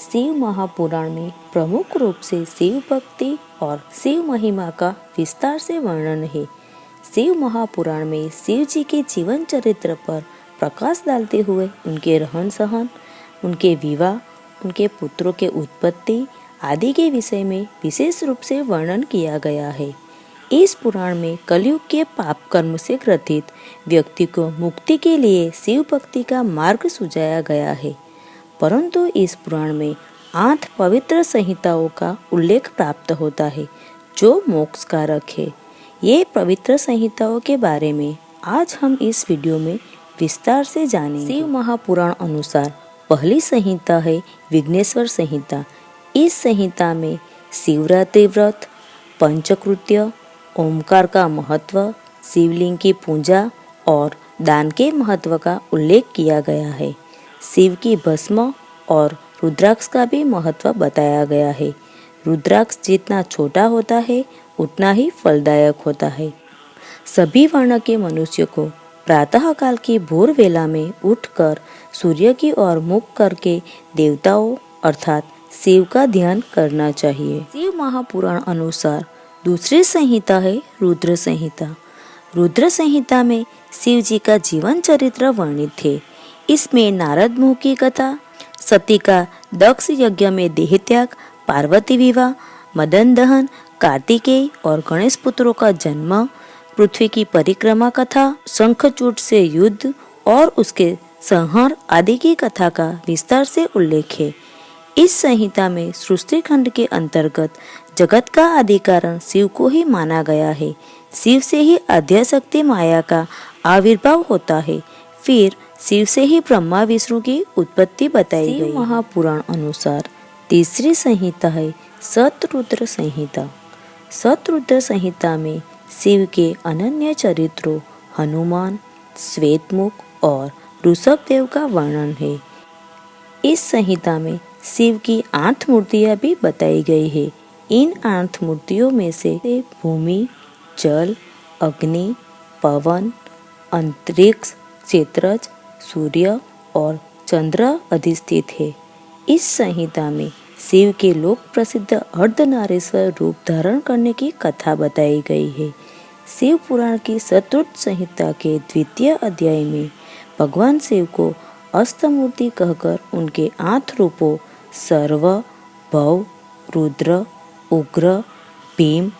शिव महापुराण में प्रमुख रूप से शिव भक्ति और शिव महिमा का विस्तार से वर्णन है। शिव महापुराण में शिव जी के जीवन चरित्र पर प्रकाश डालते हुए उनके रहन सहन, उनके विवाह, उनके पुत्रों के उत्पत्ति आदि के विषय में विशेष रूप से वर्णन किया गया है। इस पुराण में कलयुग के पाप कर्म से ग्रसित व्यक्ति को मुक्ति के लिए शिव भक्ति का मार्ग सुझाया गया है। परंतु इस पुराण में 8 पवित्र संहिताओं का उल्लेख प्राप्त होता है जो मोक्ष कारक है। ये पवित्र संहिताओं के बारे में आज हम इस वीडियो में विस्तार से जानेंगे। शिव महापुराण अनुसार पहली संहिता है विघ्नेश्वर संहिता। इस संहिता में शिवरात्रि व्रत, पंचकृत्य, ओमकार का महत्व, शिवलिंग की पूजा और दान के महत्व का उल्लेख किया गया है। शिव की भस्म और रुद्राक्ष का भी महत्व बताया गया है। रुद्राक्ष जितना छोटा होता है उतना ही फलदायक होता है। सभी वर्ण के मनुष्य को प्रातः काल की भोर वेला में उठकर सूर्य की ओर मुख करके देवताओं अर्थात शिव का ध्यान करना चाहिए। शिव महापुराण अनुसार दूसरी संहिता है रुद्र संहिता। रुद्र संहिता में शिव जी का जीवन चरित्र वर्णित है। इसमें नारद मुनि की कथा, सती का दक्ष यज्ञ में देह त्याग, पार्वती विवाह, मदन दहन, कार्तिकेय और गणेश पुत्रों का जन्म, पृथ्वी की परिक्रमा कथा, शंखचूड़ से युद्ध और उसके संहार आदि की कथा का विस्तार से उल्लेख है। इस संहिता में सृष्टि खंड के अंतर्गत जगत का आदि कारण शिव को ही माना गया है। शिव से ही आद्यशक्ति माया का आविर्भाव होता है। फिर शिव से ही ब्रह्मा विष्णु की उत्पत्ति बताई गई। महापुराण अनुसार तीसरी संहिता है शतरुद्र संहिता। शतरुद्र संहिता में शिव के अनन्य चरित्रों हनुमान, श्वेतमुख और ऋषभदेव का वर्णन है। इस संहिता में शिव की 8 मूर्तियां भी बताई गई है। इन 8 मूर्तियों में से भूमि, जल, अग्नि, पवन, अंतरिक्ष, क्षेत्रज, सूर्य और चंद्र अधिष्ठित है। इस संहिता में शिव के लोक प्रसिद्ध अर्धनारीश्वर रूप धारण करने की कथा बताई गई है। शिव पुराण की शतरुद्र संहिता के द्वितीय अध्याय में भगवान शिव को अष्टमूर्ति कहकर उनके 8 रूपों सर्व, भव, रुद्र, उग्र, भीम,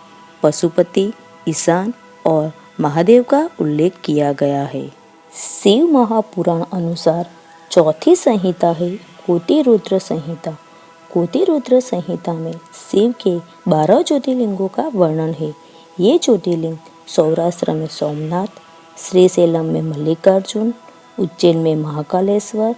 पशुपति, ईशान और महादेव का उल्लेख किया गया है। शिव महापुराण अनुसार चौथी संहिता है कोटि रुद्र संहिता। कोटि रुद्र संहिता में शिव के 12 ज्योतिर्लिंगों का वर्णन है। ये ज्योतिर्लिंग सौराष्ट्र में सोमनाथ, श्रीशैलम में मल्लिकार्जुन, उज्जैन में महाकालेश्वर,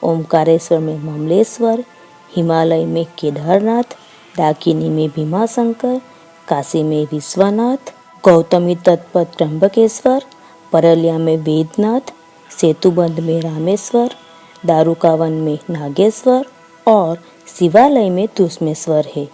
ओमकारेश्वर में ममलेश्वर, हिमालय में केदारनाथ, डाकिनी में भीमाशंकर, काशी में विश्वनाथ, गौतमी तट पर त्र्यंबकेश्वर, परलिया में वेदनाथ, सेतुबंध में रामेश्वर, दारुकावन में नागेश्वर और शिवालय में तुष्मेश्वर है।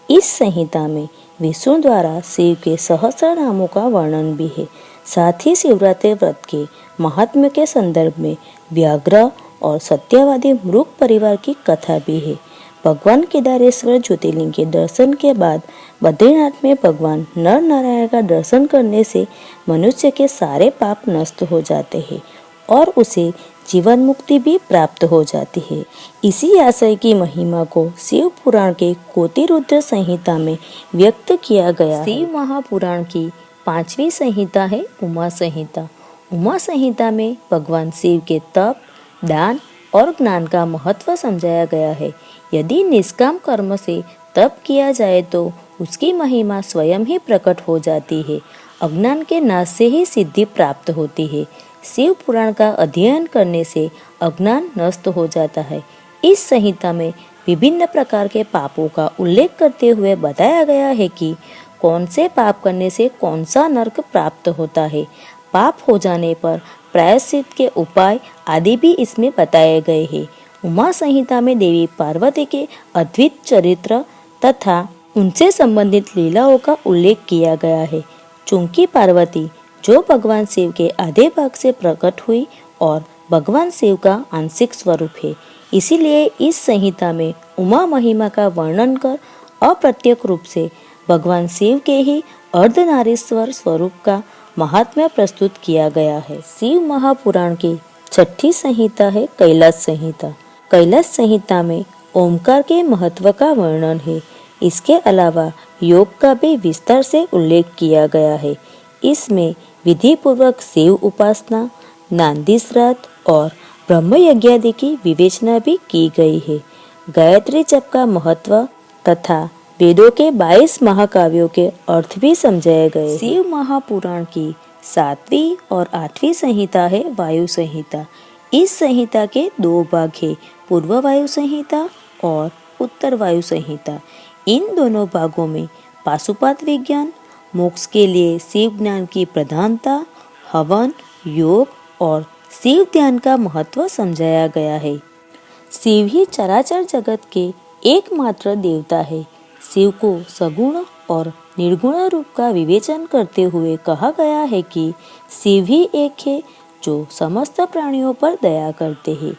इस संहिता में विष्णु द्वारा शिव के सहस्र नामों का वर्णन भी है। साथ ही शिवरात्रि व्रत के महात्म्य के संदर्भ में व्याघ्र और सत्यवादी मृग परिवार की कथा भी है। भगवान केदारेश्वर ज्योतिर्लिंग के दर्शन के बाद बद्रीनाथ में भगवान नर नारायण का दर्शन करने से मनुष्य के सारे पाप नष्ट हो जाते हैं और उसे जीवन मुक्ति भी प्राप्त हो जाती है। इसी आशय की महिमा को शिव पुराण के कोटि रुद्र संहिता में व्यक्त किया गया। शिव महापुराण की 5वीं संहिता है उमा संहिता। उमा संहिता में भगवान शिव के तप, दान और ज्ञान का महत्व समझाया गया है। यदि निष्काम कर्म से तप किया जाए तो उसकी महिमा स्वयं ही प्रकट हो जाती है। अज्ञान के नाश से ही सिद्धि प्राप्त होती है। शिव पुराण का अध्ययन करने से अज्ञान नष्ट हो जाता है। इस संहिता में विभिन्न प्रकार के पापों का उल्लेख करते हुए बताया गया है कि कौन से पाप करने से कौन सा नरक प्राप्त होता है। पाप हो जाने पर प्रायश्चित के उपाय आदि भी इसमें बताए गए हैं। उमा संहिता में देवी पार्वती के अद्भुत चरित्र तथा उनसे संबंधित लीलाओं का उल्लेख किया गया है। चूंकि पार्वती जो भगवान शिव के आधे भाग से प्रकट हुई और भगवान शिव का आंशिक स्वरूप है, इसीलिए इस संहिता में उमा महिमा का वर्णन कर अप्रत्यक्ष रूप से भगवान शिव के ही अर्धनारीश्वर स्वरूप का महात्म्य प्रस्तुत किया गया है। शिव महापुराण की छठी संहिता है कैलाश संहिता। कैलाश संहिता में ओमकार के महत्व का वर्णन है। इसके अलावा योग का भी विस्तार से उल्लेख किया गया है। इसमें विधि पूर्वक शिव उपासना, नांदी श्राद्ध और ब्रह्म यज्ञ आदि की विवेचना भी की गई है। गायत्री जप का महत्व तथा वेदों के 22 महाकाव्यों के अर्थ भी समझाए गए। शिव महापुराण की 7वीं और 8वीं संहिता है वायु संहिता। इस संहिता के 2 भाग है, पूर्व वायु संहिता और उत्तर वायु संहिता। इन दोनों भागों में पाशुपत विज्ञान, मोक्ष के लिए शिव ज्ञान की प्रधानता, हवन, योग और शिव ध्यान का महत्व समझाया गया है। शिव ही चराचर जगत के एकमात्र देवता है। शिव को सगुण और निर्गुण रूप का विवेचन करते हुए कहा गया है कि शिव ही एक है जो समस्त प्राणियों पर दया करते हैं।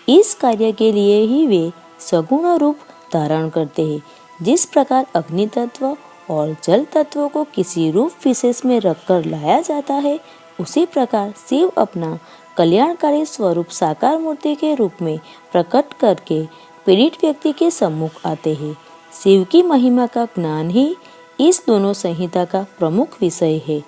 इस कार्य के लिए ही वे सगुण रूप धारण करते हैं। जिस प्रकार अग्नि तत्व और जल तत्वों को किसी रूप विशेष में रखकर लाया जाता है, उसी प्रकार शिव अपना कल्याणकारी स्वरूप साकार मूर्ति के रूप में प्रकट करके पीड़ित व्यक्ति के सम्मुख आते हैं। शिव की महिमा का ज्ञान ही इस दोनों संहिता का प्रमुख विषय है।